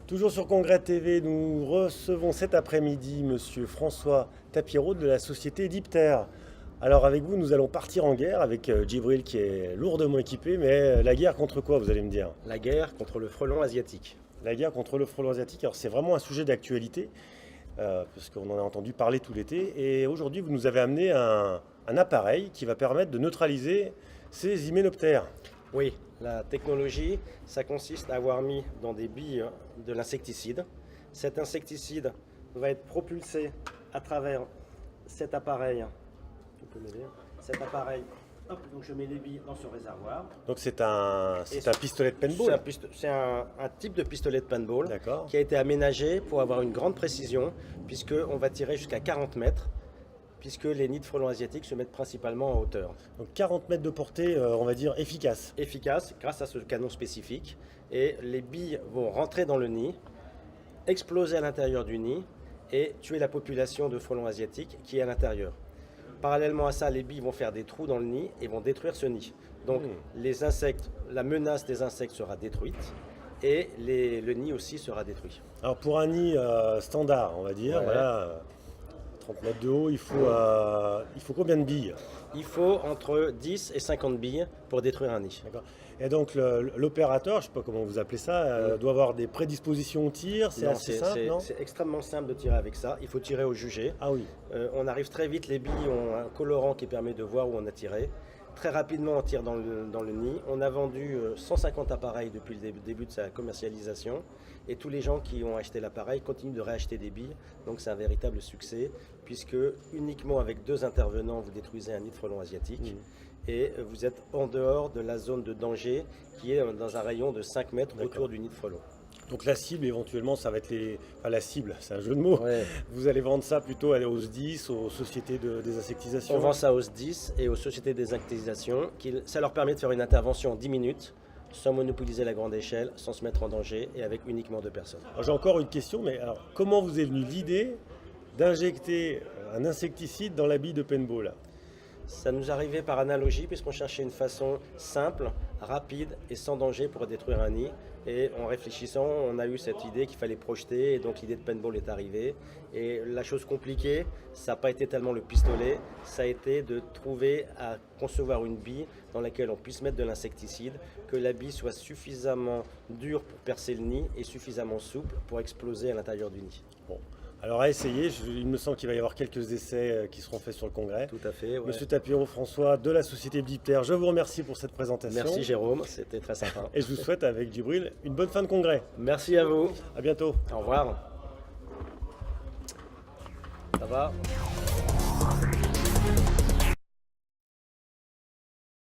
Toujours sur Congrès TV, nous recevons cet après-midi Monsieur François Tapiro de la société Dipter. Alors avec vous, nous allons partir en guerre avec Djibril qui est lourdement équipé, mais la guerre contre quoi, vous allez me dire? La guerre contre le frelon asiatique. La guerre contre le frelon asiatique, alors c'est vraiment un sujet d'actualité, parce qu'on en a entendu parler tout l'été, et aujourd'hui vous nous avez amené un appareil qui va permettre de neutraliser ces hyménoptères. Oui, la technologie, ça consiste à avoir mis dans des billes de l'insecticide. Cet insecticide va être propulsé à travers cet appareil. Tu peux m'aider? Cet appareil, hop, donc je mets les billes dans ce réservoir. Donc c'est un pistolet de paintball. C'est un type de pistolet de paintball D'accord. qui a été aménagé pour avoir une grande précision, puisqu'on va tirer jusqu'à 40 mètres, puisque les nids de frelons asiatiques se mettent principalement en hauteur. Donc 40 mètres de portée, on va dire efficace. Efficace grâce à ce canon spécifique, et les billes vont rentrer dans le nid, exploser à l'intérieur du nid et tuer la population de frelons asiatiques qui est à l'intérieur. Parallèlement à ça, les billes vont faire des trous dans le nid et vont détruire ce nid. Donc les insectes, la menace des insectes sera détruite et le nid aussi sera détruit. Alors pour un nid standard, on va dire, Ouais. voilà, 30 mètres de haut, il faut combien de billes? Il faut entre 10 et 50 billes pour détruire un nid. D'accord. Et donc l'opérateur, je ne sais pas comment vous appelez ça, doit avoir des prédispositions au tir, c'est Non, assez simple, non? c'est extrêmement simple de tirer avec ça. Il faut tirer au jugé. Ah oui, On arrive très vite, les billes ont un colorant qui permet de voir où on a tiré. Très rapidement, on tire dans le nid. On a vendu 150 appareils depuis le début de sa commercialisation. Et tous les gens qui ont acheté l'appareil continuent de réacheter des billes. Donc c'est un véritable succès, puisque uniquement avec 2 intervenants, vous détruisez un nid de frelon asiatique. Et vous êtes en dehors de la zone de danger qui est dans un rayon de 5 mètres autour du nid de frelon. donc la cible éventuellement, ça va être enfin la cible, c'est un jeu de mots. Ouais. Vous allez vendre ça plutôt aux SDIS, aux sociétés de désinsectisation. On vend ça aux SDIS et aux sociétés de désinsectisation. Ça leur permet de faire une intervention en 10 minutes, sans monopoliser la grande échelle, sans se mettre en danger et avec uniquement 2 personnes. Alors, j'ai encore une question, mais alors comment vous est venue l'idée d'injecter un insecticide dans la bille de paintball? Ça nous arrivait par analogie puisqu'on cherchait une façon simple, rapide et sans danger pour détruire un nid. Et en réfléchissant, on a eu cette idée qu'il fallait projeter et donc l'idée de paintball est arrivée. Et la chose compliquée, ça n'a pas été tellement le pistolet, ça a été de trouver à concevoir une bille dans laquelle on puisse mettre de l'insecticide, que la bille soit suffisamment dure pour percer le nid et suffisamment souple pour exploser à l'intérieur du nid. Bon, alors à essayer, il me semble qu'il va y avoir quelques essais qui seront faits sur le congrès. Tout à fait. Ouais. Monsieur Tapiro François de la société Dipter, je vous remercie pour cette présentation. Merci Jérôme, c'était très sympa. Et je vous souhaite avec Djibril une bonne fin de congrès. Merci à vous. À bientôt. Au revoir. Ça va?